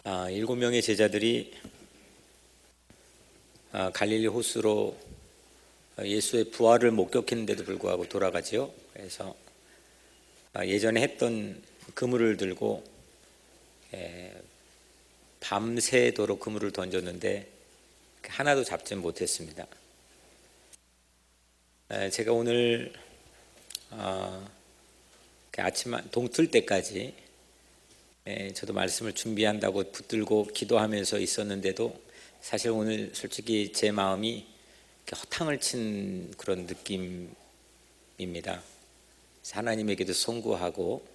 7명의 제자들이 갈릴리 호수로 예수의 부활을 목격했는데도 불구하고 돌아가지요. 그래서 예전에 했던 그물을 들고 밤새도록 그물을 던졌는데 하나도 잡지 못했습니다. 제가 오늘 아침 동틀 때까지 저도 말씀을 준비한다고 붙들고 기도하면서 있었는데도 사실 오늘 솔직히 제 마음이 허탕을 친 그런 느낌입니다. 하나님에게도 송구하고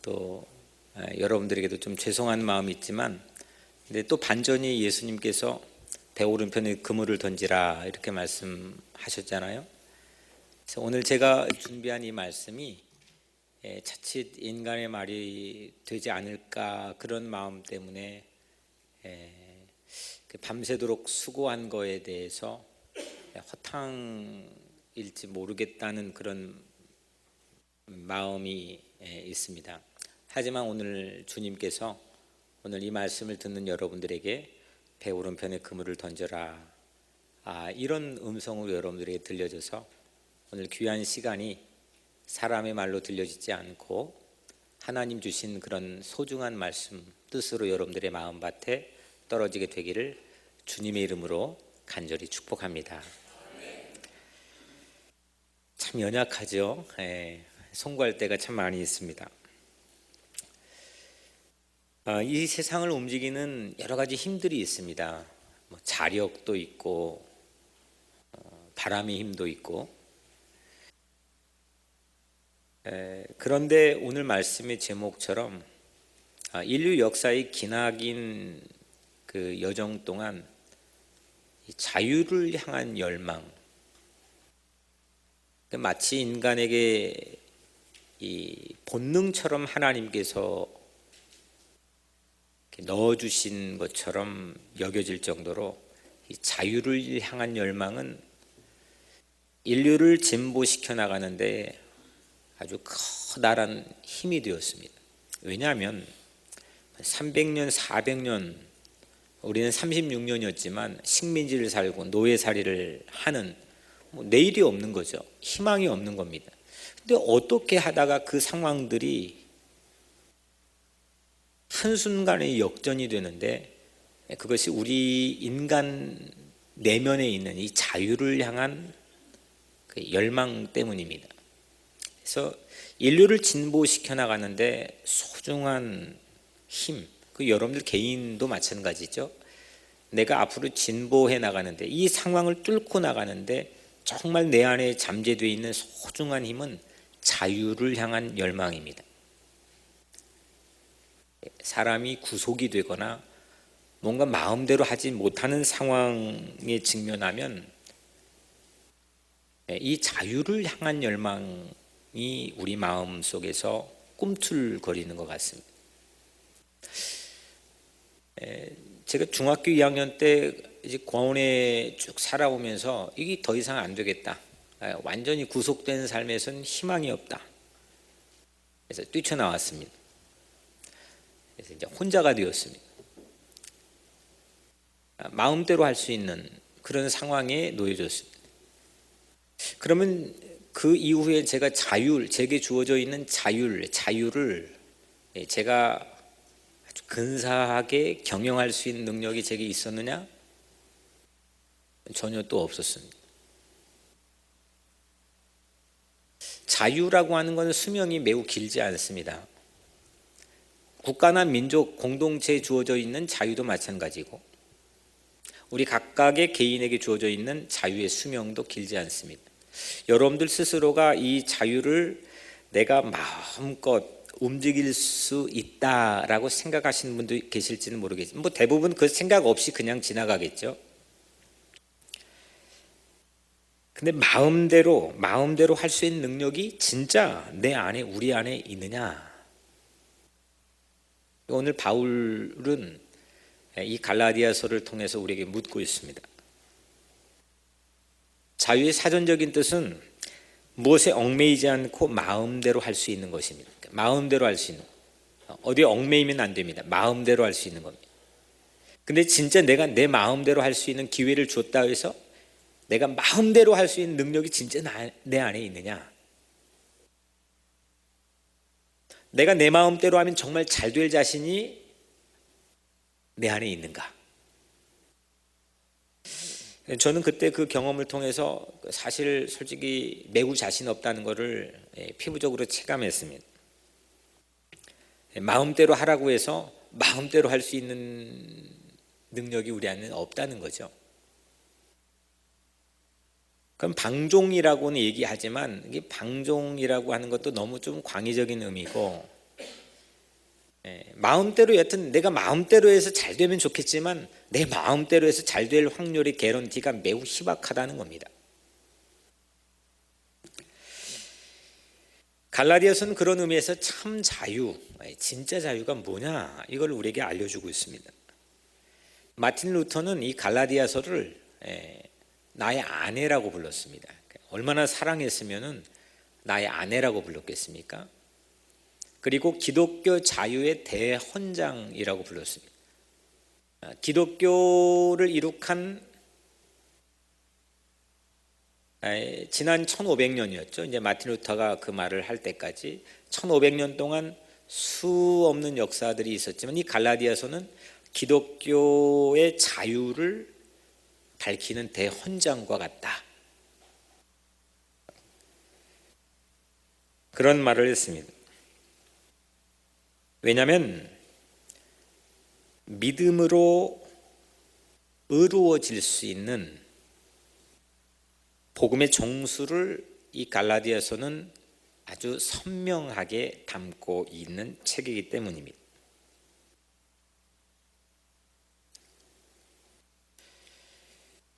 또 여러분들에게도 좀 죄송한 마음이 있지만, 근데 또 반전이 예수님께서 배 오른편에 그물을 던지라 이렇게 말씀하셨잖아요. 그래서 오늘 제가 준비한 이 말씀이 자칫 인간의 말이 되지 않을까 그런 마음 때문에 밤새도록 수고한 거에 대해서 허탕일지 모르겠다는 그런 마음이 있습니다. 하지만 오늘 주님께서 오늘 이 말씀을 듣는 여러분들에게 배 오른편에 그물을 던져라, 이런 음성으로 여러분들에게 들려져서 오늘 귀한 시간이 사람의 말로 들려지지 않고 하나님 주신 그런 소중한 말씀 뜻으로 여러분들의 마음밭에 떨어지게 되기를 주님의 이름으로 간절히 축복합니다. 참 연약하죠. 송구할 때가 참 많이 있습니다. 이 세상을 움직이는 여러 가지 힘들이 있습니다. 자력도 있고 바람의 힘도 있고. 그런데 오늘 말씀의 제목처럼 인류 역사의 기나긴 그 여정 동안 자유를 향한 열망, 마치 인간에게 이 본능처럼 하나님께서 넣어주신 것처럼 여겨질 정도로 이 자유를 향한 열망은 인류를 진보시켜 나가는데 아주 커다란 힘이 되었습니다. 왜냐하면 300년, 400년, 우리는 36년이었지만 식민지를 살고 노예살이를 하는 내일이 없는 거죠. 희망이 없는 겁니다. 근데 어떻게 하다가 그 상황들이 한순간에 역전이 되는데, 그것이 우리 인간 내면에 있는 이 자유를 향한 그 열망 때문입니다. 그래서 인류를 진보시켜 나가는데 소중한 힘, 그 여러분들 개인도 마찬가지죠. 내가 앞으로 진보해 나가는데, 이 상황을 뚫고 나가는데 정말 내 안에 잠재되어 있는 소중한 힘은 자유를 향한 열망입니다. 사람이 구속이 되거나 뭔가 마음대로 하지 못하는 상황에 직면하면 이 자유를 향한 열망이 우리 마음 속에서 꿈틀거리는 것 같습니다. 제가 중학교 2학년 때 이제 고원에 쭉 살아오면서 이게 더 이상 안 되겠다, 완전히 구속된 삶에서는 희망이 없다, 그래서 뛰쳐나왔습니다. 그래서 이제 혼자가 되었습니다. 마음대로 할 수 있는 그런 상황에 놓여졌습니다. 그러면 그 이후에 제가 제게 주어져 있는 자유를 제가 아주 근사하게 경영할 수 있는 능력이 제게 있었느냐? 전혀 또 없었습니다. 자유라고 하는 것은 수명이 매우 길지 않습니다. 국가나 민족 공동체에 주어져 있는 자유도 마찬가지고, 우리 각각의 개인에게 주어져 있는 자유의 수명도 길지 않습니다. 여러분들 스스로가 이 자유를 내가 마음껏 움직일 수 있다라고 생각하시는 분도 계실지는 모르겠지만, 대부분 그 생각 없이 그냥 지나가겠죠. 근데 마음대로 할 수 있는 능력이 진짜 내 안에, 우리 안에 있느냐? 오늘 바울은 이 갈라디아서를 통해서 우리에게 묻고 있습니다. 자유의 사전적인 뜻은 무엇에 얽매이지 않고 마음대로 할 수 있는 것입니다. 마음대로 할 수 있는, 어디에 얽매이면 안 됩니다. 마음대로 할 수 있는 겁니다. 근데 진짜 내가 내 마음대로 할 수 있는 기회를 줬다 해서 내가 마음대로 할 수 있는 능력이 진짜 내 안에 있느냐? 내가 내 마음대로 하면 정말 잘 될 자신이 내 안에 있는가? 저는 그때 그 경험을 통해서 사실 솔직히 매우 자신 없다는 것을 피부적으로 체감했습니다. 마음대로 하라고 해서 마음대로 할 수 있는 능력이 우리 안에는 없다는 거죠. 그럼 방종이라고는 얘기하지만 이게 방종이라고 하는 것도 너무 좀 광의적인 의미고, 마음대로 여튼 내가 마음대로 해서 잘 되면 좋겠지만 내 마음대로 해서 잘 될 확률의 개런티가 매우 희박하다는 겁니다. 갈라디아서는 그런 의미에서 참 자유, 진짜 자유가 뭐냐 이걸 우리에게 알려주고 있습니다. 마틴 루터는 이 갈라디아서를 나의 아내라고 불렀습니다. 얼마나 사랑했으면 나의 아내라고 불렀겠습니까? 그리고 기독교 자유의 대헌장이라고 불렀습니다. 기독교를 이룩한 지난 1500년이었죠. 이제 마틴 루터가 그 말을 할 때까지 1500년 동안 수 없는 역사들이 있었지만 이 갈라디아서는 기독교의 자유를 밝히는 대헌장과 같다. 그런 말을 했습니다. 왜냐하면 믿음으로 의로워질 수 있는 복음의 정수를 이 갈라디아서는 아주 선명하게 담고 있는 책이기 때문입니다.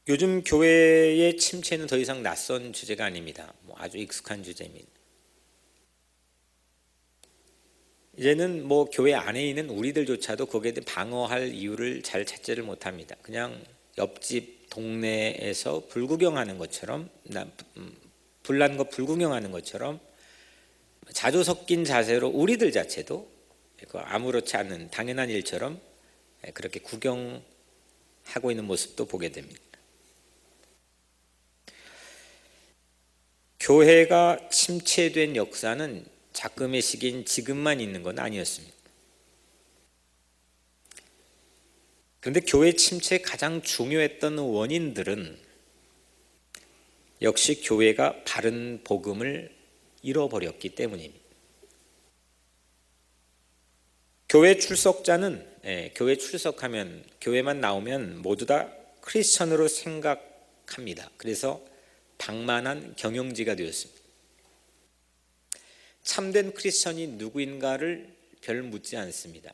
요즘 교회의 침체는 더 이상 낯선 주제가 아닙니다. 아주 익숙한 주제입니다. 이제는 교회 안에 있는 우리들조차도 거기에 대해 방어할 이유를 잘 찾지를 못합니다. 그냥 옆집 동네에서 불구경하는 것처럼, 불난 거 불구경하는 것처럼 자주 섞인 자세로 우리들 자체도 아무렇지 않은 당연한 일처럼 그렇게 구경하고 있는 모습도 보게 됩니다. 교회가 침체된 역사는 작금의 시기인 지금만 있는 건 아니었습니다. 그런데 교회 침체의 가장 중요했던 원인들은 역시 교회가 바른 복음을 잃어버렸기 때문입니다. 교회 출석자는 교회 출석하면 교회만 나오면 모두 다 크리스천으로 생각합니다. 그래서 방만한 경영지가 되었습니다. 참된 크리스천이 누구인가를 별 묻지 않습니다.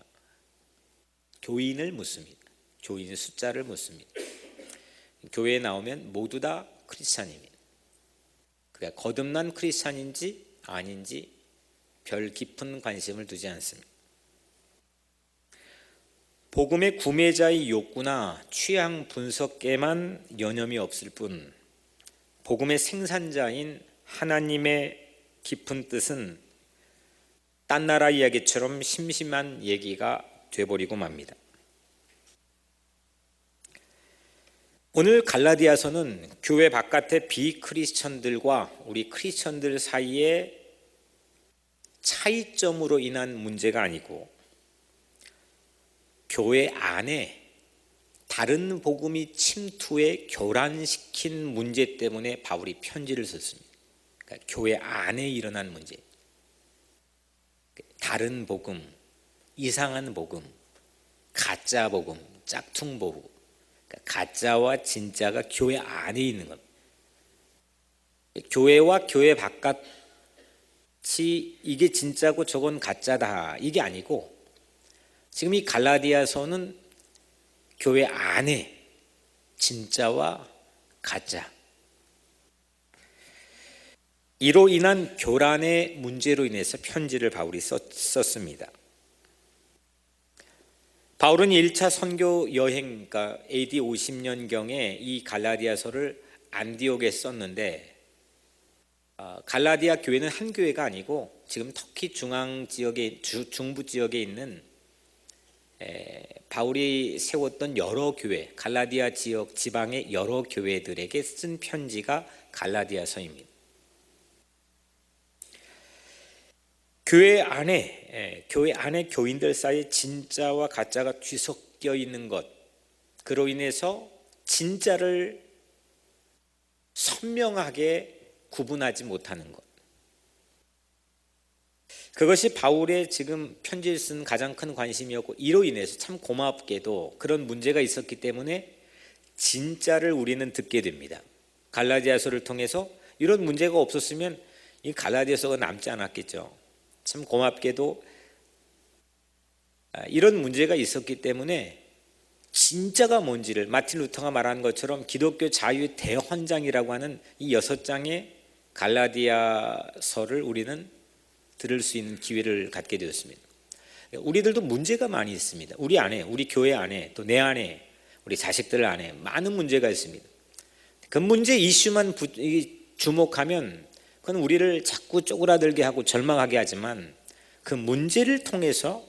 교인을 묻습니다. 교인의 숫자를 묻습니다. 교회에 나오면 모두 다 크리스천입니다. 그러니까 거듭난 크리스천인지 아닌지 별 깊은 관심을 두지 않습니다. 복음의 구매자의 욕구나 취향 분석에만 여념이 없을 뿐 복음의 생산자인 하나님의 깊은 뜻은 딴 나라 이야기처럼 심심한 얘기가 돼버리고 맙니다. 오늘 갈라디아서는 교회 바깥의 비크리스천들과 우리 크리스천들 사이의 차이점으로 인한 문제가 아니고 교회 안에 다른 복음이 침투해 교란시킨 문제 때문에 바울이 편지를 썼습니다. 그러니까 교회 안에 일어난 문제, 다른 복음, 이상한 복음, 가짜 복음, 짝퉁 복음, 그러니까 가짜와 진짜가 교회 안에 있는 겁니다. 교회와 교회 바깥이 이게 진짜고 저건 가짜다 이게 아니고 지금 이 갈라디아서는 교회 안에 진짜와 가짜, 이로 인한 교란의 문제로 인해서 편지를 바울이 썼습니다. 바울은 1차 선교 여행, 그러니까 AD 50년경에 이 갈라디아서를 안디옥에 썼는데 갈라디아 교회는 한 교회가 아니고 지금 터키 중앙 지역에 중부 지역에 있는 바울이 세웠던 여러 교회, 갈라디아 지역 지방의 여러 교회들에게 쓴 편지가 갈라디아서입니다. 교회 안에 교인들 사이에 진짜와 가짜가 뒤섞여 있는 것, 그로 인해서 진짜를 선명하게 구분하지 못하는 것, 그것이 바울의 지금 편지를 쓴 가장 큰 관심이었고, 이로 인해서 참 고맙게도 그런 문제가 있었기 때문에 진짜를 우리는 듣게 됩니다. 갈라디아서를 통해서 이런 문제가 없었으면 이 갈라디아서가 남지 않았겠죠. 참 고맙게도 이런 문제가 있었기 때문에 진짜가 뭔지를 마틴 루터가 말한 것처럼 기독교 자유의 대헌장이라고 하는 이 6장의 갈라디아서를 우리는 들을 수 있는 기회를 갖게 되었습니다. 우리들도 문제가 많이 있습니다. 우리 안에, 우리 교회 안에, 또 내 안에, 우리 자식들 안에 많은 문제가 있습니다. 그 문제 이슈만 주목하면 그건 우리를 자꾸 쪼그라들게 하고 절망하게 하지만, 그 문제를 통해서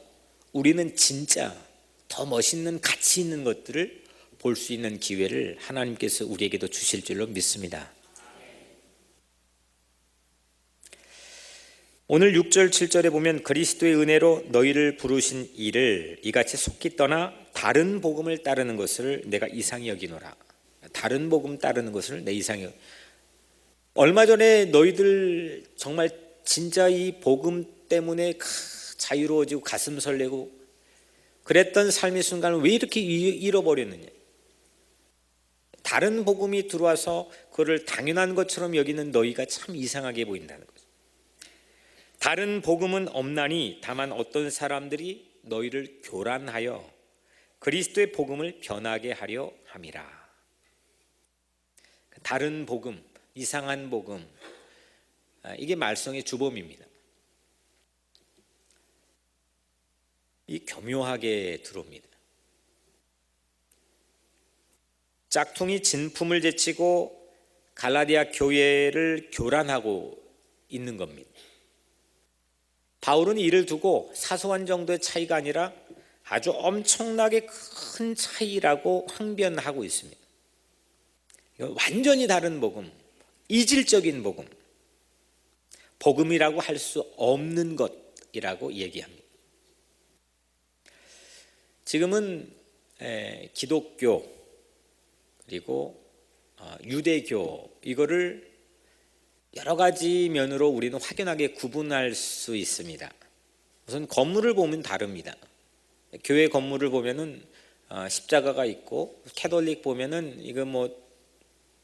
우리는 진짜 더 멋있는 가치 있는 것들을 볼 수 있는 기회를 하나님께서 우리에게도 주실 줄로 믿습니다. 오늘 6절 7절에 보면 그리스도의 은혜로 너희를 부르신 이를 이같이 속히 떠나 다른 복음을 따르는 것을 내가 이상히 여기노라. 다른 복음 따르는 것을 내 이상히 얼마 전에 너희들 정말 진짜 이 복음 때문에 자유로워지고 가슴 설레고 그랬던 삶의 순간을 왜 이렇게 잃어버렸느냐. 다른 복음이 들어와서 그거를 당연한 것처럼 여기는 너희가 참 이상하게 보인다는 거죠. 다른 복음은 없나니 다만 어떤 사람들이 너희를 교란하여 그리스도의 복음을 변하게 하려 함이라. 다른 복음, 이상한 복음, 이게 말썽의 주범입니다. 이 교묘하게 들어옵니다. 짝퉁이 진품을 제치고 갈라디아 교회를 교란하고 있는 겁니다. 바울은 이를 두고 사소한 정도의 차이가 아니라 아주 엄청나게 큰 차이라고 항변하고 있습니다. 이건 완전히 다른 복음, 이질적인 복음, 복음이라고 할 수 없는 것이라고 얘기합니다. 지금은 기독교 그리고 유대교 이거를 여러 가지 면으로 우리는 확연하게 구분할 수 있습니다. 우선 건물을 보면 다릅니다. 교회 건물을 보면은 십자가가 있고, 캐톨릭 보면은 이거 뭐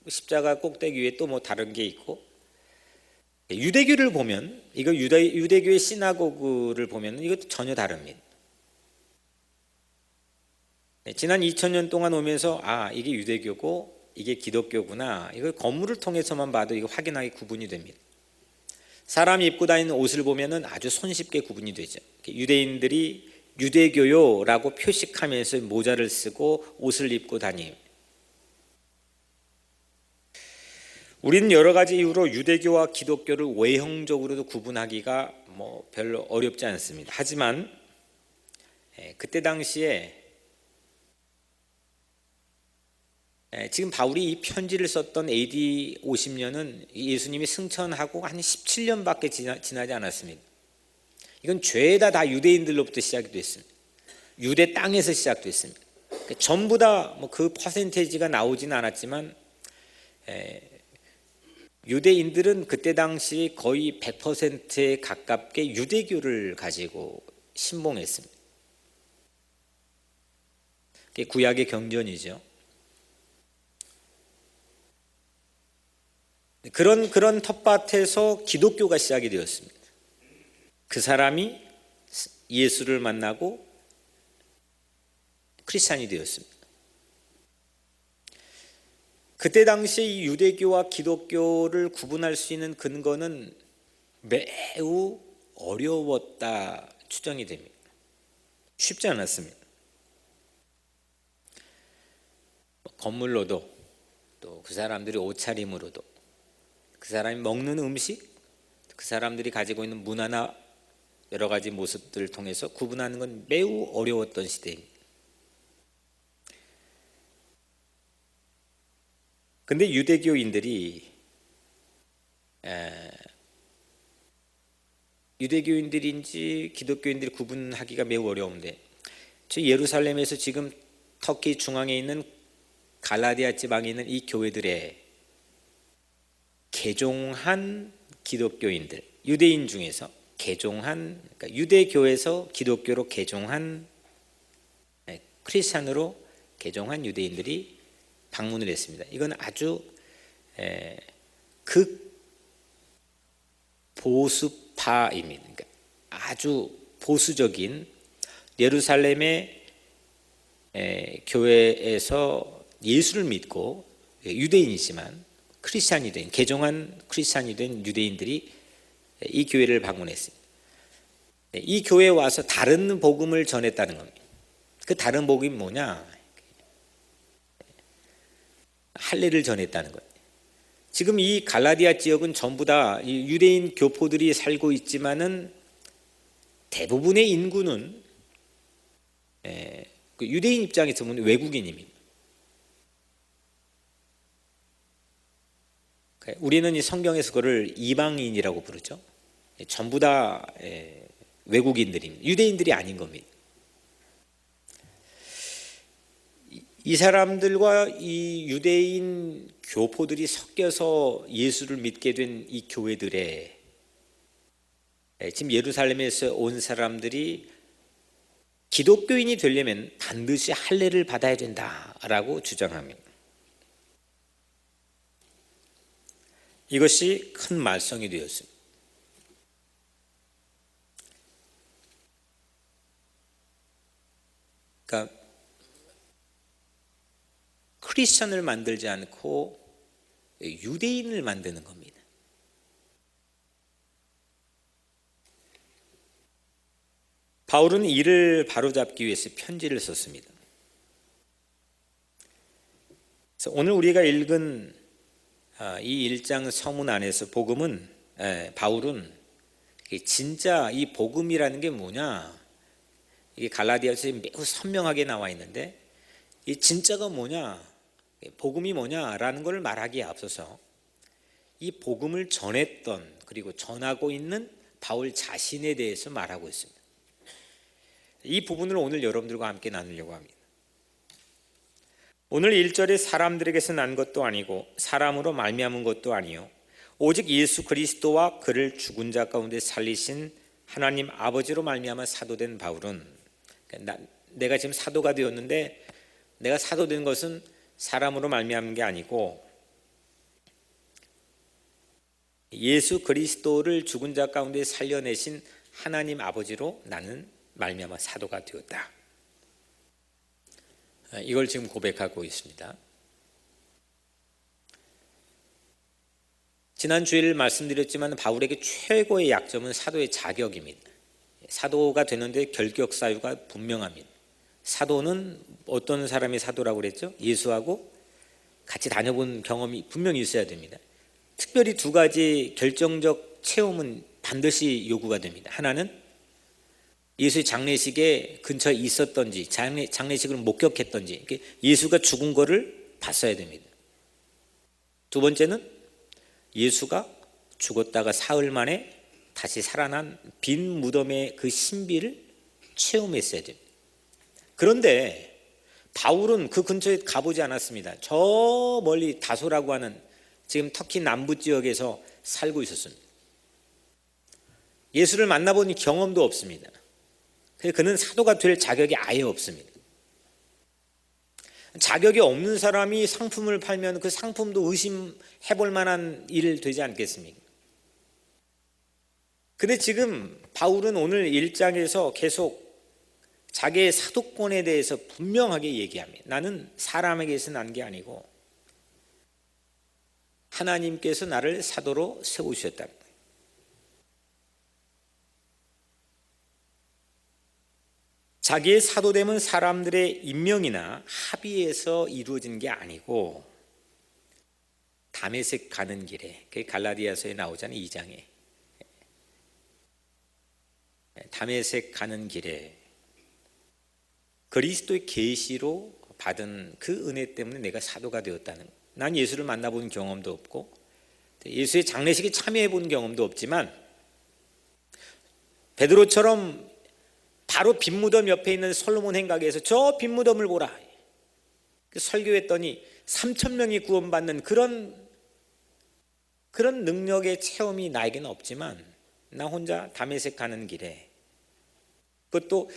십자가 꼭대기 위에 또 뭐 다른 게 있고, 유대교를 보면 이거 유대교의 시나고그를 보면은 이것도 전혀 다릅니다. 지난 2000년 동안 오면서 이게 유대교고 이게 기독교구나, 이걸 건물을 통해서만 봐도 이거 확연하게 구분이 됩니다. 사람이 입고 다니는 옷을 보면은 아주 손쉽게 구분이 되죠. 유대인들이 유대교요라고 표식하면서 모자를 쓰고 옷을 입고 다님. 우리는 여러 가지 이유로 유대교와 기독교를 외형적으로도 구분하기가 뭐 별로 어렵지 않습니다. 하지만 그때 당시에 지금 바울이 이 편지를 썼던 AD 50년은 예수님이 승천하고 한 17년밖에 지나지 않았습니다. 이건 죄다 다 유대인들로부터 시작이 됐습니다. 유대 땅에서 시작됐습니다. 전부 다 뭐 그 퍼센테이지가 나오지는 않았지만 유대인들은 그때 당시 거의 100%에 가깝게 유대교를 가지고 신봉했습니다. 그게 구약의 경전이죠. 그런 텃밭에서 기독교가 시작이 되었습니다. 그 사람이 예수를 만나고 크리스찬이 되었습니다. 그때 당시 이 유대교와 기독교를 구분할 수 있는 근거는 매우 어려웠다 추정이 됩니다. 쉽지 않았습니다. 건물로도 또 그 사람들의 옷차림으로도 그 사람이 먹는 음식, 그 사람들이 가지고 있는 문화나 여러 가지 모습들을 통해서 구분하는 건 매우 어려웠던 시대입니다. 근데 유대교인들인지 기독교인들이 구분하기가 매우 어려운데, 저 예루살렘에서 지금 터키 중앙에 있는 갈라디아 지방에 있는 이 교회들의 개종한 기독교인들, 유대인 중에서 그러니까 유대교에서 기독교로 개종한, 크리스찬으로 개종한 유대인들이 방문을 했습니다. 이건 아주 극보수파입니다. 그러니까 아주 보수적인 예루살렘의 교회에서 예수를 믿고 유대인이지만 크리스찬이 된, 개종한 크리스찬이 된 유대인들이 이 교회를 방문했습니다. 이 교회에 와서 다른 복음을 전했다는 겁니다. 그 다른 복음이 뭐냐? 할례를 전했다는 거예요. 지금 이 갈라디아 지역은 전부 다 유대인 교포들이 살고 있지만은 대부분의 인구는 유대인 입장에서 보면 외국인입니다. 우리는 이 성경에서 그를 이방인이라고 부르죠. 전부 다 외국인들입니다. 유대인들이 아닌 겁니다. 이 사람들과 이 유대인 교포들이 섞여서 예수를 믿게 된 이 교회들에 지금 예루살렘에서 온 사람들이 기독교인이 되려면 반드시 할례를 받아야 된다라고 주장합니다. 이것이 큰 말썽이 되었습니다. 그러니까 크리스천을 만들지 않고 유대인을 만드는 겁니다. 바울은 이를 바로잡기 위해서 편지를 썼습니다. 그래서 오늘 우리가 읽은 이 1장 서문 안에서 복음은, 바울은 진짜 이 복음이라는 게 뭐냐, 이게 갈라디아서에 매우 선명하게 나와 있는데, 이 진짜가 뭐냐, 복음이 뭐냐라는 걸 말하기에 앞서서 이 복음을 전했던, 그리고 전하고 있는 바울 자신에 대해서 말하고 있습니다. 이 부분을 오늘 여러분들과 함께 나누려고 합니다. 오늘 1절에 사람들에게서 난 것도 아니고 사람으로 말미암은 것도 아니요 오직 예수 그리스도와 그를 죽은 자 가운데 살리신 하나님 아버지로 말미암아 사도된 바울은, 내가 지금 사도가 되었는데 내가 사도된 것은 사람으로 말미암은 게 아니고 예수 그리스도를 죽은 자 가운데 살려내신 하나님 아버지로 나는 말미암아 사도가 되었다. 이걸 지금 고백하고 있습니다. 지난 주일 말씀드렸지만 바울에게 최고의 약점은 사도의 자격입니다. 사도가 되는데 결격 사유가 분명합니다. 사도는 어떤 사람이 사도라고 그랬죠? 예수하고 같이 다녀본 경험이 분명히 있어야 됩니다. 특별히 두 가지 결정적 체험은 반드시 요구가 됩니다. 하나는 예수의 장례식에 근처에 있었던지 장례식을 목격했던지, 예수가 죽은 거를 봤어야 됩니다. 두 번째는 예수가 죽었다가 사흘 만에 다시 살아난 빈 무덤의 그 신비를 체험했어야 됩니다. 그런데 바울은 그 근처에 가보지 않았습니다. 저 멀리 다소라고 하는 지금 터키 남부 지역에서 살고 있었습니다. 예수를 만나본 경험도 없습니다. 그는 사도가 될 자격이 아예 없습니다. 자격이 없는 사람이 상품을 팔면 그 상품도 의심해 볼 만한 일 되지 않겠습니까? 근데 지금 바울은 오늘 1장에서 계속 자기의 사도권에 대해서 분명하게 얘기합니다. 나는 사람에게서 난 게 아니고 하나님께서 나를 사도로 세우셨다. 자기의 사도됨은 사람들의 임명이나 합의에서 이루어진 게 아니고 다메섹 가는 길에, 그게 갈라디아서에 나오잖아요. 2장에. 다메섹 가는 길에 그리스도의 계시로 받은 그 은혜 때문에 내가 사도가 되었다는, 난 예수를 만나본 경험도 없고 예수의 장례식에 참여해 본 경험도 없지만 베드로처럼 바로 빈무덤 옆에 있는 솔로몬 행각에서 저 빈무덤을 보라, 설교했더니 3,000명이 구원받는 그런 능력의 체험이 나에게는 없지만, 나 혼자 다메섹 가는 길에, 그것도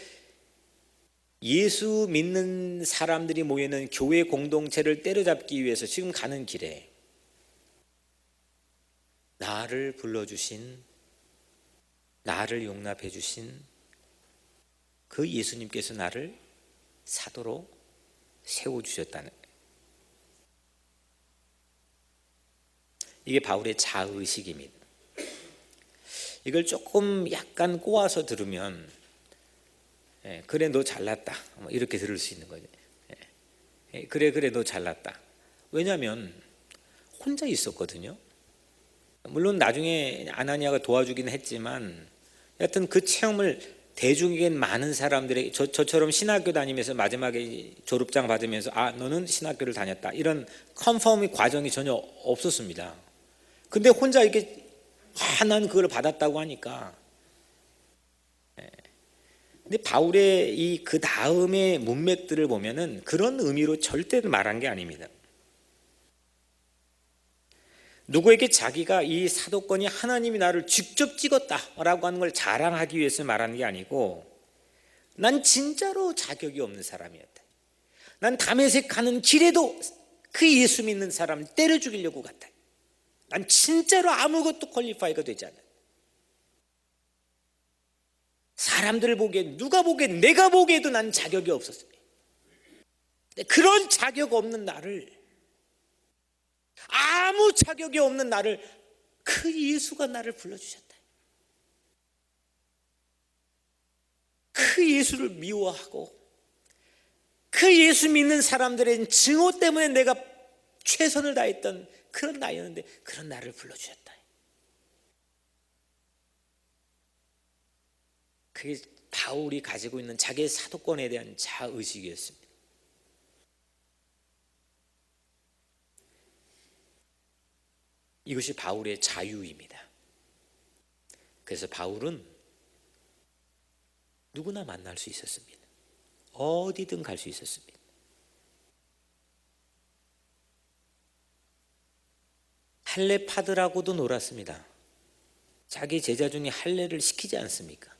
예수 믿는 사람들이 모이는 교회 공동체를 때려잡기 위해서 지금 가는 길에 나를 불러주신, 나를 용납해 주신 그 예수님께서 나를 사도로 세워주셨다는, 이게 바울의 자의식입니다. 이걸 조금 약간 꼬아서 들으면 그래 너 잘났다 이렇게 들을 수 있는 거죠. 그래 너 잘났다. 왜냐하면 혼자 있었거든요. 물론 나중에 아나니아가 도와주긴 했지만 여하튼 그 체험을 대중에게 많은 사람들에게, 저처럼 신학교 다니면서 마지막에 졸업장 받으면서 아 너는 신학교를 다녔다 이런 컨펌의 과정이 전혀 없었습니다. 근데 혼자 이렇게 난 그걸 받았다고 하니까. 근데 바울의 이 그 다음의 문맥들을 보면은 그런 의미로 절대 말한 게 아닙니다. 누구에게 자기가 이 사도권이 하나님이 나를 직접 찍었다라고 하는 걸 자랑하기 위해서 말하는 게 아니고, 난 진짜로 자격이 없는 사람이었다. 난 다메섹 가는 길에도 그 예수 믿는 사람 때려 죽이려고 갔다. 난 진짜로 아무것도 퀄리파이가 되지 않아. 사람들 보기에, 누가 보기에, 내가 보기에도 난 자격이 없었습니다. 그런 자격 없는 나를, 아무 자격이 없는 나를 그 예수가 나를 불러주셨다. 그 예수를 미워하고 그 예수 믿는 사람들의 증오 때문에 내가 최선을 다했던 그런 나였는데 그런 나를 불러주셨다. 그게 바울이 가지고 있는 자기의 사도권에 대한 자의식이었습니다. 이것이 바울의 자유입니다. 그래서 바울은 누구나 만날 수 있었습니다. 어디든 갈 수 있었습니다. 할례파들하고도 놀았습니다. 자기 제자 중에 할례를 시키지 않습니까?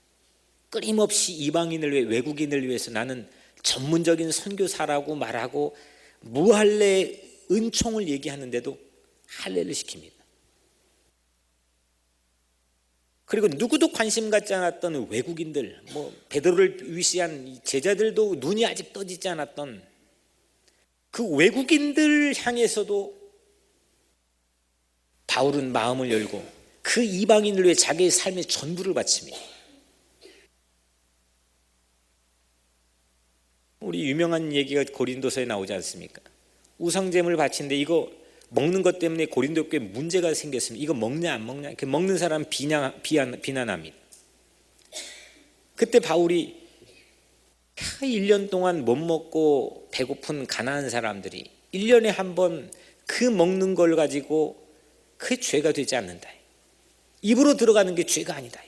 끊임없이 이방인을 위해, 외국인을 위해서 나는 전문적인 선교사라고 말하고 무할례 은총을 얘기하는데도 할례를 시킵니다. 그리고 누구도 관심 갖지 않았던 외국인들, 베드로를 위시한 제자들도 눈이 아직 떠지지 않았던 그 외국인들 향해서도 바울은 마음을 열고 그 이방인을 위해 자기의 삶의 전부를 바칩니다. 우리 유명한 얘기가 고린도서에 나오지 않습니까? 우상제물 바치는데 이거 먹는 것 때문에 고린도 교회에 문제가 생겼습니다. 이거 먹냐 안 먹냐? 먹는 사람 비난합니다. 그때 바울이 1년 동안 못 먹고 배고픈 가난한 사람들이 1년에 한 번 그 먹는 걸 가지고 그게 죄가 되지 않는다. 입으로 들어가는 게 죄가 아니다.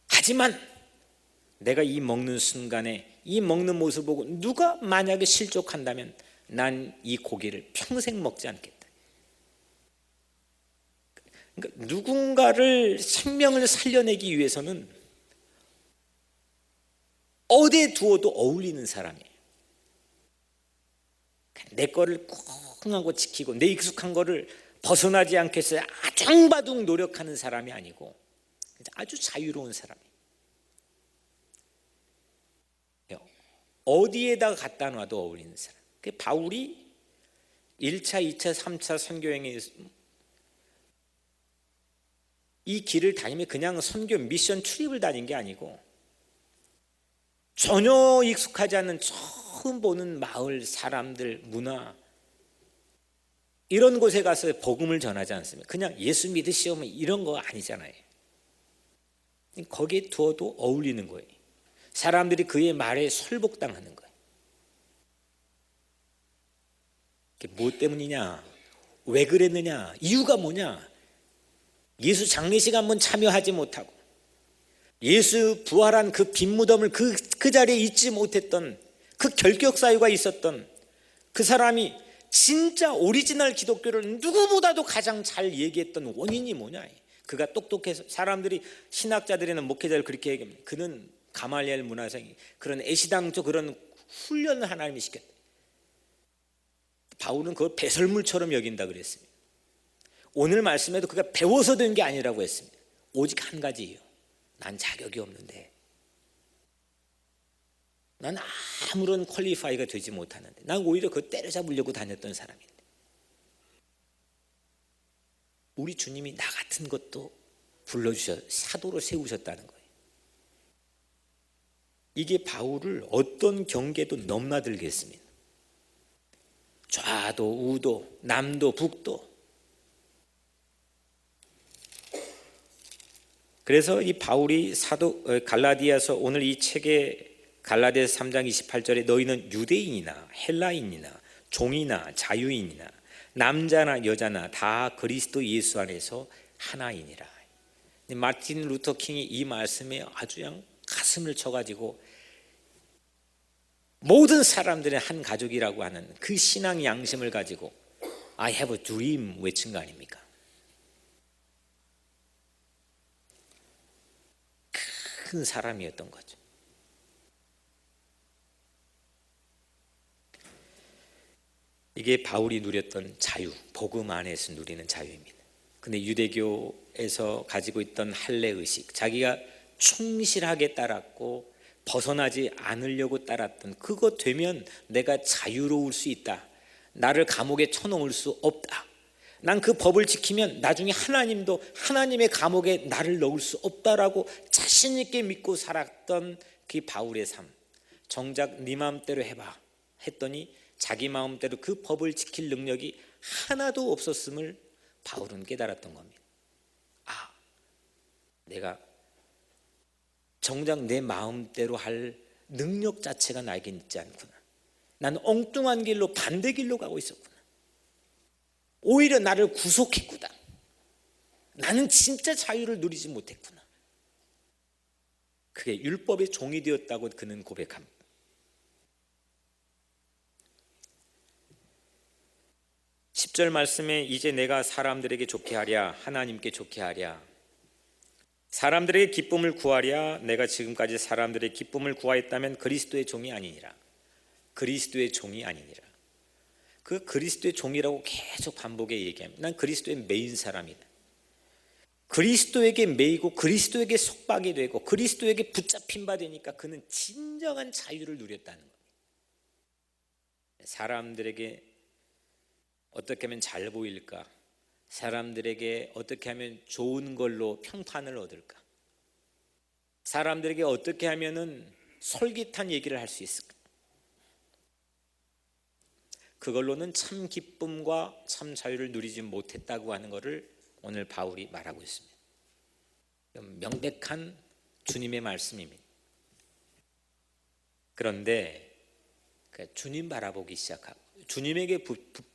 하지만 내가 이 먹는 순간에 이 먹는 모습을 보고 누가 만약에 실족한다면 난 이 고기를 평생 먹지 않겠다. 그러니까 누군가를 생명을 살려내기 위해서는 어디에 두어도 어울리는 사람이에요. 내 거를 꽁하고 지키고 내 익숙한 거를 벗어나지 않겠어요. 아둥바둥 노력하는 사람이 아니고 아주 자유로운 사람이에요. 어디에다가 갖다 놔도 어울리는 사람. 바울이 1차, 2차, 3차 선교행에 이 길을 다니면 그냥 선교 미션 출입을 다닌 게 아니고 전혀 익숙하지 않은 처음 보는 마을 사람들 문화, 이런 곳에 가서 복음을 전하지 않습니까? 그냥 예수 믿으시오 이런 거 아니잖아요. 거기에 두어도 어울리는 거예요. 사람들이 그의 말에 설복당하는 거예요. 그게 뭐 때문이냐? 왜 그랬느냐? 이유가 뭐냐? 예수 장례식 한번 참여하지 못하고 예수 부활한 그 빈 무덤을 그 자리에 잊지 못했던 그 결격사유가 있었던 그 사람이 진짜 오리지널 기독교를 누구보다도 가장 잘 얘기했던 원인이 뭐냐? 그가 똑똑해서 사람들이 신학자들이나 목회자를 그렇게 얘기합니다. 그는 가말리엘 문화생이 그런 애시당초 그런 훈련을 하나님이 시켰다. 바울은 그걸 배설물처럼 여긴다 그랬습니다. 오늘 말씀에도 그가 배워서 된 게 아니라고 했습니다. 오직 한 가지예요. 난 자격이 없는데, 난 아무런 퀄리파이가 되지 못하는데, 난 오히려 그거 때려잡으려고 다녔던 사람인데, 우리 주님이 나 같은 것도 불러주셔 사도로 세우셨다는 거예요. 이게 바울을 어떤 경계도 넘나들게 했습니다. 좌도 우도 남도 북도. 그래서 이 바울이 사도 갈라디아서 오늘 이 책의 갈라디아서 3장 28절에 너희는 유대인이나 헬라인이나 종이나 자유인이나 남자나 여자나 다 그리스도 예수 안에서 하나이니라. 마틴 루터 킹이 이 말씀에 아주 그냥 가슴을 쳐가지고 모든 사람들은 한 가족이라고 하는 그 신앙 양심을 가지고 I have a dream 외친 거 아닙니까? 큰 사람이었던 거죠. 이게 바울이 누렸던 자유, 복음 안에서 누리는 자유입니다. 근데 유대교에서 가지고 있던 할례의식, 자기가 충실하게 따랐고 벗어나지 않으려고 따랐던 그거 되면 내가 자유로울 수 있다. 나를 감옥에 쳐놓을 수 없다. 난 그 법을 지키면 나중에 하나님도 하나님의 감옥에 나를 넣을 수 없다라고 자신 있게 믿고 살았던 그 바울의 삶. 정작 네 마음대로 해봐 했더니 자기 마음대로 그 법을 지킬 능력이 하나도 없었음을 바울은 깨달았던 겁니다. 아, 내가 정작 내 마음대로 할 능력 자체가 나에게 있지 않구나. 나는 엉뚱한 길로 반대 길로 가고 있었구나. 오히려 나를 구속했구나. 나는 진짜 자유를 누리지 못했구나. 그게 율법의 종이 되었다고 그는 고백합니다. 십 절 말씀에 이제 내가 사람들에게 좋게 하랴 하나님께 좋게 하랴 사람들에게 기쁨을 구하랴 내가 지금까지 사람들의 기쁨을 구하였다면 그리스도의 종이 아니니라. 그리스도의 종이 아니니라. 그 그리스도의 종이라고 계속 반복해 얘기합니다. 난 그리스도의 메인 사람이다. 그리스도에게 매이고 그리스도에게 속박이 되고 그리스도에게 붙잡힌 바 되니까 그는 진정한 자유를 누렸다는 겁니다. 사람들에게 어떻게 하면 잘 보일까? 사람들에게 어떻게 하면 좋은 걸로 평판을 얻을까? 사람들에게 어떻게 하면은 솔깃한 얘기를 할 수 있을까? 그걸로는 참 기쁨과 참 자유를 누리지 못했다고 하는 것을 오늘 바울이 말하고 있습니다. 명백한 주님의 말씀입니다. 그런데 주님 바라보기 시작하고 주님에게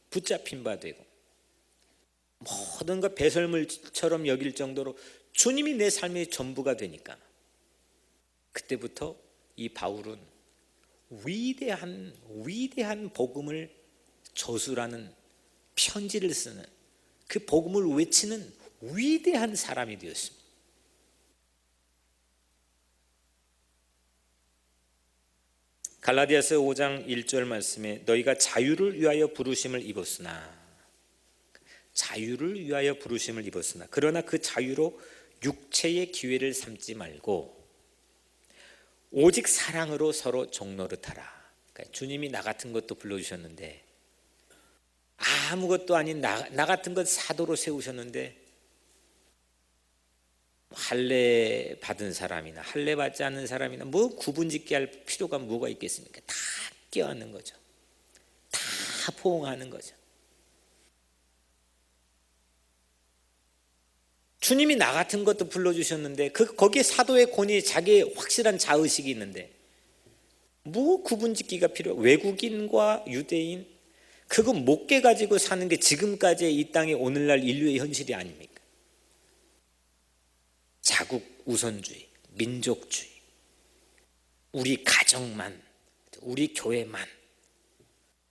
붙잡힌 바 되고 모든 것 배설물처럼 여길 정도로 주님이 내 삶의 전부가 되니까 그때부터 이 바울은 위대한 복음을 저술하는 편지를 쓰는 그 복음을 외치는 위대한 사람이 되었습니다. 갈라디아서 5장 1절 말씀에 너희가 자유를 위하여 부르심을 입었으나 그러나 그 자유로 육체의 기회를 삼지 말고 오직 사랑으로 서로 종노릇하라. 그러니까 주님이 나 같은 것도 불러주셨는데 아무것도 아닌 나 같은 것 사도로 세우셨는데 할례 받은 사람이나 할례 받지 않는 사람이나 뭐 구분짓게 할 필요가 뭐가 있겠습니까? 다 껴안는 거죠. 다 포옹하는 거죠. 주님이 나 같은 것도 불러주셨는데 거기에 사도의 권위, 자기의 확실한 자의식이 있는데 뭐 구분짓기가 필요해? 외국인과 유대인, 그거 못 깨가지고 사는 게 지금까지의 이 땅의 오늘날 인류의 현실이 아닙니까? 자국 우선주의, 민족주의, 우리 가정만, 우리 교회만.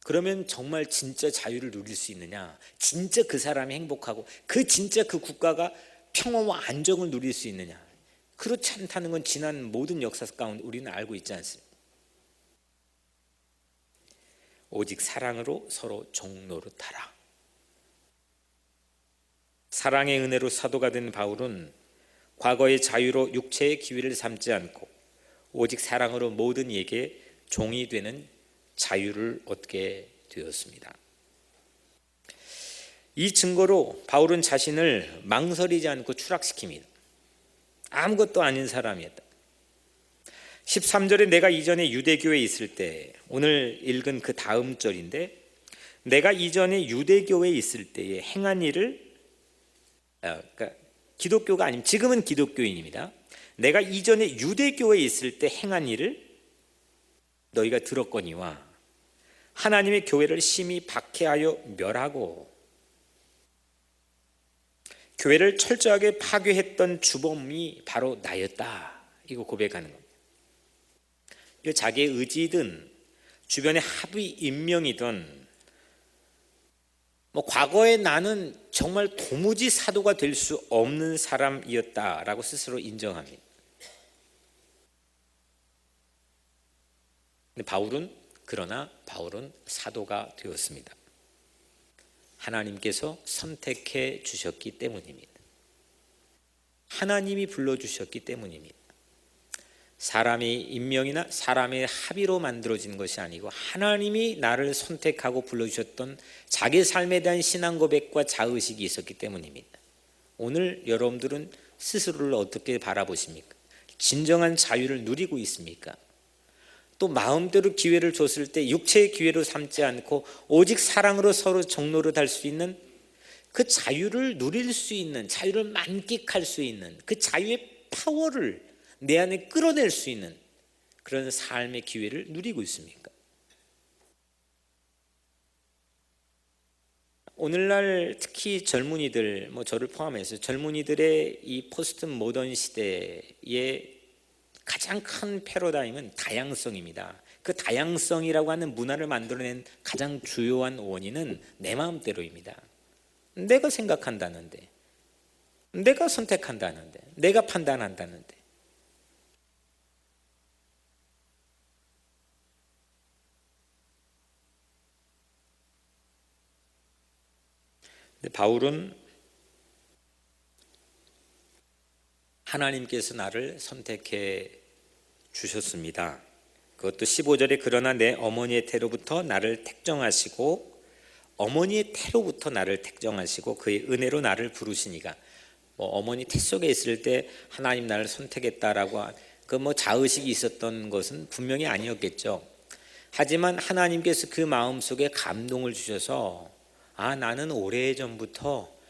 그러면 정말 진짜 자유를 누릴 수 있느냐? 진짜 그 사람이 행복하고 진짜 그 국가가 평화와 안정을 누릴 수 있느냐? 그렇지 않다는 건 지난 모든 역사 가운데 우리는 알고 있지 않습니까? 오직 사랑으로 서로 종노릇하라. 사랑의 은혜로 사도가 된 바울은 과거의 자유로 육체의 기회를 삼지 않고 오직 사랑으로 모든 이에게 종이 되는 자유를 얻게 되었습니다. 이 증거로 바울은 자신을 망설이지 않고 추락시킵니다. 아무것도 아닌 사람이었다. 13절에 내가 이전에 유대교에 있을 때, 오늘 읽은 그 다음 절인데, 내가 이전에 유대교에 있을 때에 행한 일을, 그러니까 기독교가 아니면 지금은 기독교인입니다. 내가 이전에 유대교에 있을 때 행한 일을 너희가 들었거니와 하나님의 교회를 심히 박해하여 멸하고 교회를 철저하게 파괴했던 주범이 바로 나였다. 이거 고백하는 겁니다. 이거 자기의 의지든 주변의 합의 임명이든 과거에 나는 정말 도무지 사도가 될 수 없는 사람이었다라고 스스로 인정합니다. 근데 그러나 바울은 사도가 되었습니다. 하나님께서 선택해 주셨기 때문입니다. 하나님이 불러주셨기 때문입니다. 사람의 임명이나 사람의 합의로 만들어진 것이 아니고 하나님이 나를 선택하고 불러주셨던 자기 삶에 대한 신앙 고백과 자의식이 있었기 때문입니다. 오늘 여러분들은 스스로를 어떻게 바라보십니까? 진정한 자유를 누리고 있습니까? 또 마음대로 기회를 줬을 때 육체의 기회로 삼지 않고 오직 사랑으로 서로 종노릇 할 수 있는 그 자유를 누릴 수 있는, 자유를 만끽할 수 있는 그 자유의 파워를 내 안에 끌어낼 수 있는 그런 삶의 기회를 누리고 있습니까? 오늘날 특히 젊은이들, 저를 포함해서 젊은이들의 이 포스트 모던 시대의 가장 큰 패러다임은 다양성입니다. 그 다양성이라고 하는 문화를 만들어낸 가장 주요한 원인은 내 마음대로입니다. 내가 생각한다는데, 내가 선택한다는데, 내가 판단한다는데. 근데 바울은 하나님께서 나를 선택해 주셨습니다. 그것도 15절에 그러나 내 어머니의 태로부터 나를 택정하시고 어머니의 태로부터 나를 택정하시고 그의 은혜로 나를 부르시니가 어머니 태 속에 있을 때 하나님 나를 선택했다라고 자의식이 있었던 것은 분명히 아니었겠죠. 하지만 하나님께서 그 마음속에 감동을 주셔서 나는 오래전부터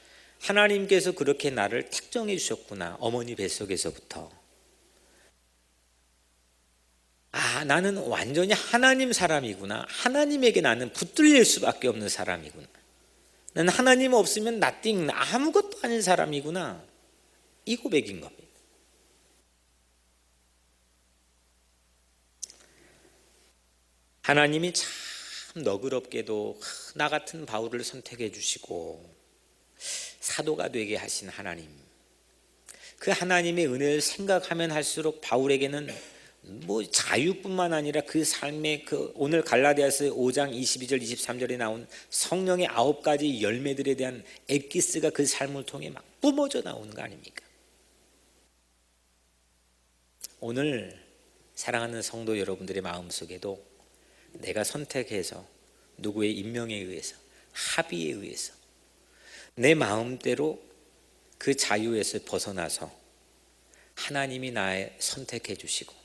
하나님께서 그렇게 나를 택정해 주셨구나. 어머니 뱃속에서부터. 나는 완전히 하나님 사람이구나. 하나님에게 나는 붙들릴 수밖에 없는 사람이구나. 나는 하나님 없으면 nothing, 아무것도 아닌 사람이구나. 이 고백인 겁니다. 하나님이 참 너그럽게도 나 같은 바울을 선택해 주시고 사도가 되게 하신 하나님, 그 하나님의 은혜를 생각하면 할수록 바울에게는 자유뿐만 아니라 그 삶의 오늘 갈라디아서 5장 22절 23절에 나온 성령의 9가지 열매들에 대한 엑기스가 그 삶을 통해 막 뿜어져 나오는 거 아닙니까? 오늘 사랑하는 성도 여러분들의 마음속에도 내가 선택해서 누구의 임명에 의해서 합의에 의해서 내 마음대로 그 자유에서 벗어나서 하나님이 나의 선택해 주시고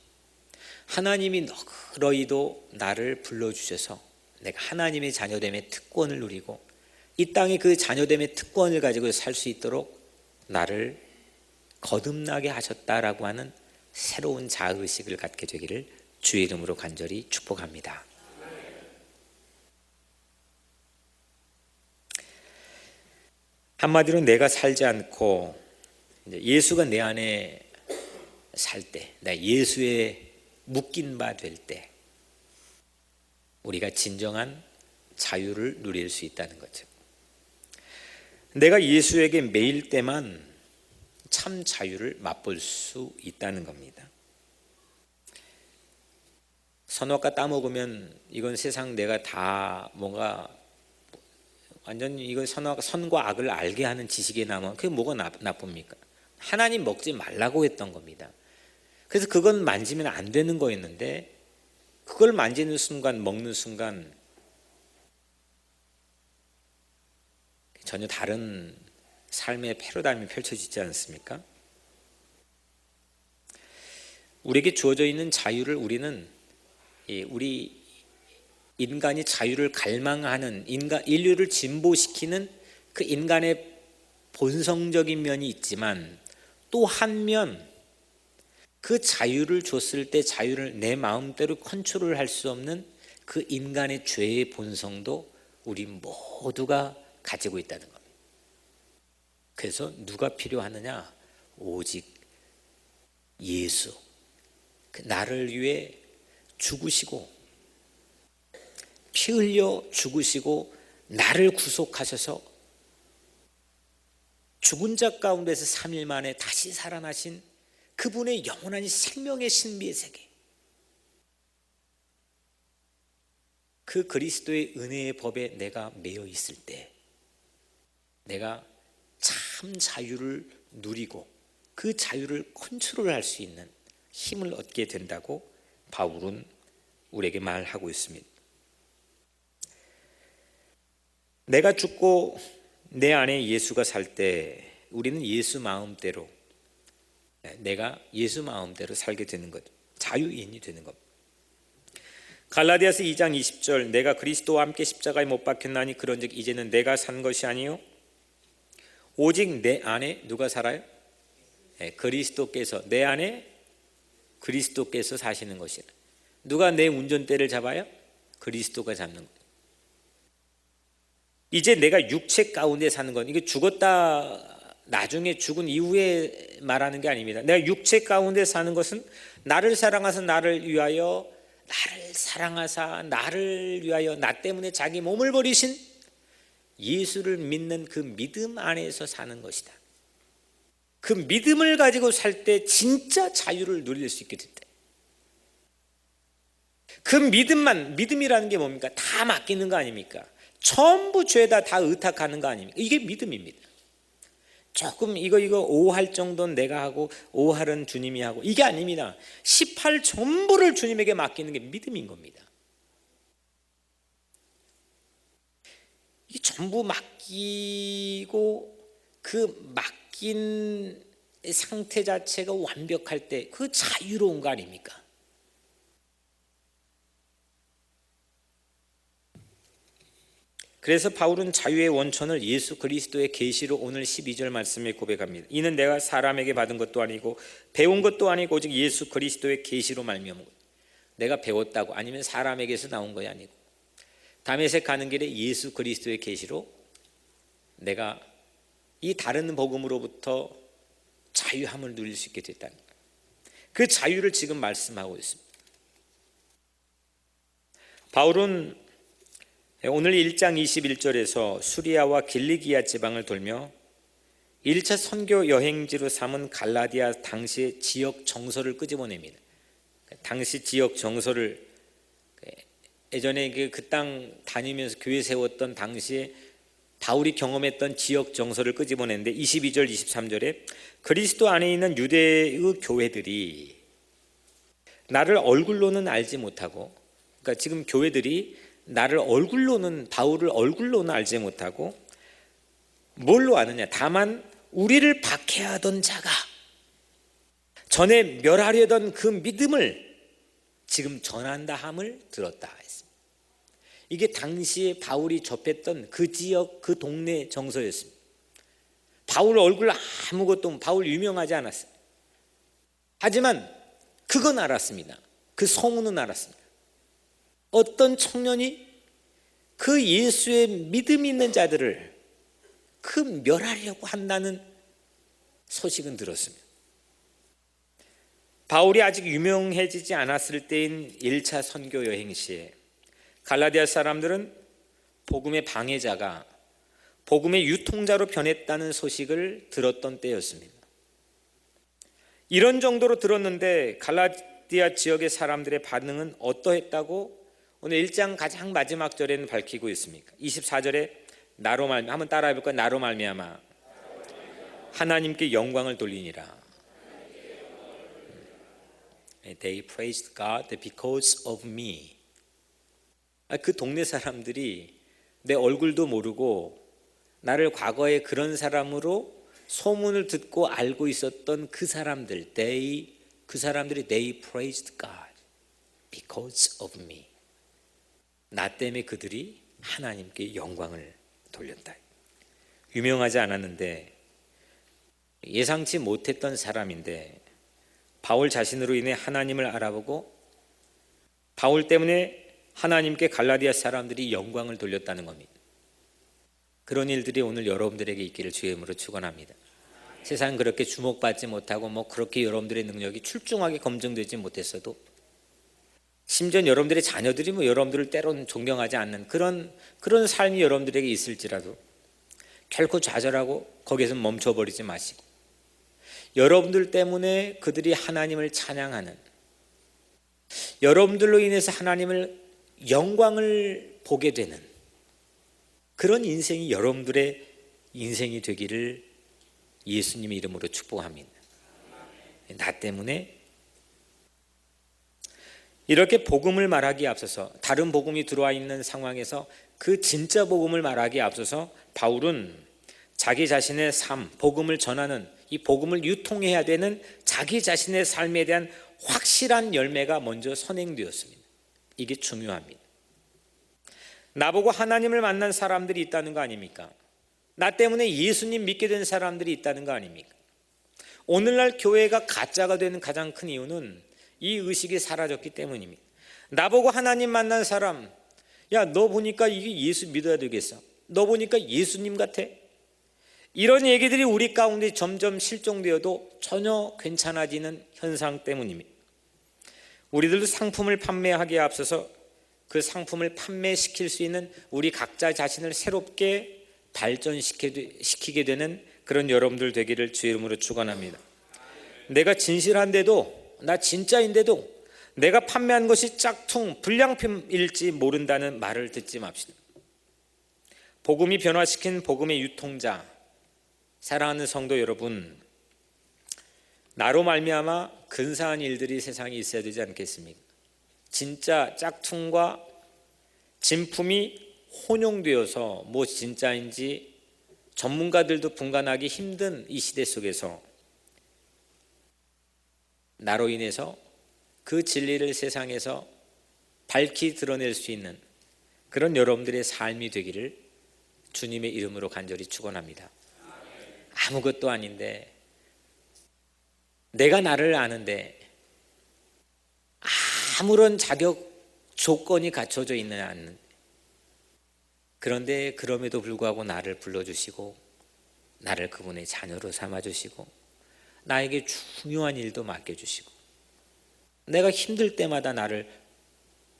하나님이 너그러이도 나를 불러주셔서 내가 하나님의 자녀됨의 특권을 누리고 이 땅에 그 자녀됨의 특권을 가지고 살 수 있도록 나를 거듭나게 하셨다라고 하는 새로운 자아의식을 갖게 되기를 주의 이름으로 간절히 축복합니다. 한마디로 내가 살지 않고 이제 예수가 내 안에 살 때, 나 예수에 묶인 바 될 때 우리가 진정한 자유를 누릴 수 있다는 거죠. 내가 예수에게 매일 때만 참 자유를 맛볼 수 있다는 겁니다. 선악과 따먹으면 이건 세상 내가 다 뭔가 완전히 이거 선과 악을 알게 하는 지식에 남아. 그게 뭐가 나쁩니까? 하나님 먹지 말라고 했던 겁니다. 그래서 그건 만지면 안 되는 거였는데 그걸 만지는 순간, 먹는 순간 전혀 다른 삶의 패러다임이 펼쳐지지 않습니까? 우리에게 주어져 있는 자유를 우리는 우리 인간이 자유를 갈망하는 인류를 진보시키는 그 인간의 본성적인 면이 있지만 또 한면 그 자유를 줬을 때 자유를 내 마음대로 컨트롤할 수 없는 그 인간의 죄의 본성도 우리 모두가 가지고 있다는 겁니다. 그래서 누가 필요하느냐? 오직 예수. 나를 위해 죽으시고 피 흘려 죽으시고 나를 구속하셔서 죽은 자 가운데서 3일 만에 다시 살아나신 그분의 영원한 생명의 신비의 세계, 그 그리스도의 은혜의 법에 내가 매여 있을 때 내가 참 자유를 누리고 그 자유를 컨트롤할 수 있는 힘을 얻게 된다고 바울은 우리에게 말하고 있습니다. 내가 죽고 내 안에 예수가 살 때 우리는 예수 마음대로, 내가 예수 마음대로 살게 되는 것, 자유인이 되는 것. 갈라디아서 2장 20절, 내가 그리스도와 함께 십자가에 못 박혔나니 그런즉 이제는 내가 산 것이 아니요 오직 내 안에 누가 살아요? 그리스도께서, 내 안에 그리스도께서 사시는 것이라. 누가 내 운전대를 잡아요? 그리스도가 잡는 것. 이제 내가 육체 가운데 사는 건, 이게 죽었다 나중에 죽은 이후에 말하는 게 아닙니다. 내가 육체 가운데 사는 것은 나를 사랑하사 나를 위하여, 나를 사랑하사 나를 위하여 나 때문에 자기 몸을 버리신 예수를 믿는 그 믿음 안에서 사는 것이다. 그 믿음을 가지고 살 때 진짜 자유를 누릴 수 있게 됐다. 그 믿음이라는 게 뭡니까? 다 맡기는 거 아닙니까? 전부 죄에다 다 의탁하는 거 아닙니까? 이게 믿음입니다. 조금 이거 오할 정도는 내가 하고 오할은 주님이 하고, 이게 아닙니다. 18 전부를 주님에게 맡기는 게 믿음인 겁니다. 이 전부 맡기고 그 맡긴 상태 자체가 완벽할 때 그 자유로운 거 아닙니까? 그래서 바울은 자유의 원천을 예수 그리스도의 계시로 오늘 12절 말씀에 고백합니다. 이는 내가 사람에게 받은 것도 아니고 배운 것도 아니고 오직 예수 그리스도의 계시로 말미암은 것. 내가 배웠다고 아니면 사람에게서 나온 것이 아니고 다메섹 가는 길에 예수 그리스도의 계시로 내가 이 다른 복음으로부터 자유함을 누릴 수 있게 됐다는 거예요. 그 자유를 지금 말씀하고 있습니다. 바울은 오늘 1장 21절에서 수리아와 길리기아 지방을 돌며 1차 선교 여행지로 삼은 갈라디아 당시의 지역 정서를 끄집어냅니다. 당시 지역 정서를, 예전에 그 땅 다니면서 교회 세웠던 당시에 바울이 경험했던 지역 정서를 끄집어냈는데 22절 23절에 그리스도 안에 있는 유대의 교회들이 나를 얼굴로는 알지 못하고, 그러니까 지금 교회들이 나를 얼굴로는, 바울을 얼굴로는 알지 못하고 뭘로 아느냐? 다만 우리를 박해하던 자가 전에 멸하려던 그 믿음을 지금 전한다 함을 들었다 했습니다. 이게 당시에 바울이 접했던 그 지역, 그 동네 정서였습니다. 바울 얼굴 아무것도, 바울 유명하지 않았어요. 하지만 그건 알았습니다. 그 소문은 알았습니다. 어떤 청년이 그 예수의 믿음 있는 자들을 그 멸하려고 한다는 소식은 들었습니다. 바울이 아직 유명해지지 않았을 때인 1차 선교 여행 시에 갈라디아 사람들은 복음의 방해자가 복음의 유통자로 변했다는 소식을 들었던 때였습니다. 이런 정도로 들었는데 갈라디아 지역의 사람들의 반응은 어떠했다고 오늘 1장 가장 마지막 절에는 밝히고 있습니까? 24절에 나로 말미암아, 한번 따라해 볼까요? 나로 말미암아 하나님께 영광을 돌리니라. They praised God because of me. 그 동네 사람들이 내 얼굴도 모르고 나를 과거에 그런 사람으로 소문을 듣고 알고 있었던 그 사람들, 그 사람들이 they praised God because of me. 나 때문에 그들이 하나님께 영광을 돌렸다. 유명하지 않았는데 예상치 못했던 사람인데 바울 자신으로 인해 하나님을 알아보고 바울 때문에 하나님께 갈라디아 사람들이 영광을 돌렸다는 겁니다. 그런 일들이 오늘 여러분들에게 있기를 주의 이름으로 축원합니다. 세상 그렇게 주목받지 못하고 그렇게 여러분들의 능력이 출중하게 검증되지 못했어도 심지어 여러분들의 자녀들이 여러분들을 때로는 존경하지 않는 그런 삶이 여러분들에게 있을지라도 결코 좌절하고 거기에서 멈춰버리지 마시고 여러분들 때문에 그들이 하나님을 찬양하는, 여러분들로 인해서 하나님을 영광을 보게 되는 그런 인생이 여러분들의 인생이 되기를 예수님의 이름으로 축복합니다. 나 때문에 이렇게 복음을 말하기에 앞서서 다른 복음이 들어와 있는 상황에서 그 진짜 복음을 말하기에 앞서서 바울은 자기 자신의 삶, 복음을 전하는 이 복음을 유통해야 되는 자기 자신의 삶에 대한 확실한 열매가 먼저 선행되었습니다. 이게 중요합니다. 나보고 하나님을 만난 사람들이 있다는 거 아닙니까? 나 때문에 예수님 믿게 된 사람들이 있다는 거 아닙니까? 오늘날 교회가 가짜가 되는 가장 큰 이유는 이 의식이 사라졌기 때문입니다. 나보고 하나님 만난 사람, 야, 너 보니까 이게 예수 믿어야 되겠어. 너 보니까 예수님 같아. 이런 얘기들이 우리 가운데 점점 실종되어도 전혀 괜찮아지는 현상 때문입니다. 우리들도 상품을 판매하기에 앞서서 그 상품을 판매시킬 수 있는 우리 각자 자신을 새롭게 발전시키게 되는 그런 여러분들 되기를 주의 이름으로 축원합니다. 내가 진실한데도, 나 진짜인데도 내가 판매한 것이 짝퉁, 불량품일지 모른다는 말을 듣지 맙시다. 복음이 변화시킨 복음의 유통자, 사랑하는 성도 여러분, 나로 말미암아 근사한 일들이 세상에 있어야 되지 않겠습니까? 진짜 짝퉁과 진품이 혼용되어서 진짜인지 전문가들도 분간하기 힘든 이 시대 속에서 나로 인해서 그 진리를 세상에서 밝히 드러낼 수 있는 그런 여러분들의 삶이 되기를 주님의 이름으로 간절히 축원합니다. 아무것도 아닌데, 내가 나를 아는데 아무런 자격 조건이 갖춰져 있는 않는, 그런데 그럼에도 불구하고 나를 불러주시고 나를 그분의 자녀로 삼아주시고 나에게 중요한 일도 맡겨주시고 내가 힘들 때마다 나를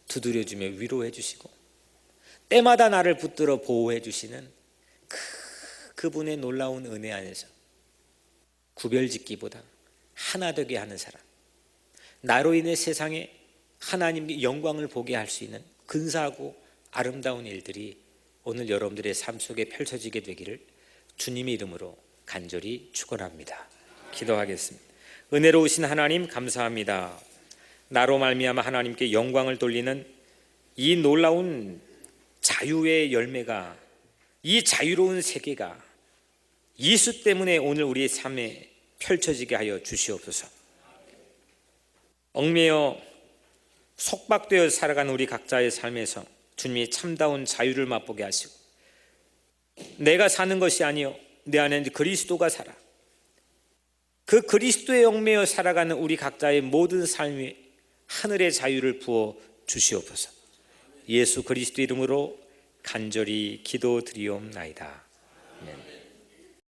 두드려주며 위로해 주시고 때마다 나를 붙들어 보호해 주시는 그분의 놀라운 은혜 안에서 구별짓기보다 하나 되게 하는 사람, 나로 인해 세상에 하나님의 영광을 보게 할 수 있는 근사하고 아름다운 일들이 오늘 여러분들의 삶 속에 펼쳐지게 되기를 주님의 이름으로 간절히 축원합니다. 기도하겠습니다. 은혜로우신 하나님 감사합니다. 나로 말미암아 하나님께 영광을 돌리는 이 놀라운 자유의 열매가, 이 자유로운 세계가 예수 때문에 오늘 우리의 삶에 펼쳐지게 하여 주시옵소서. 얽매여 속박되어 살아가는 우리 각자의 삶에서 주님이 참다운 자유를 맛보게 하시고 내가 사는 것이 아니요 내 안에 그리스도가 살아. 그 그리스도에 얽매여 살아가는 우리 각자의 모든 삶이 하늘의 자유를 부어 주시옵소서. 예수 그리스도 이름으로 간절히 기도드리옵나이다. 아멘.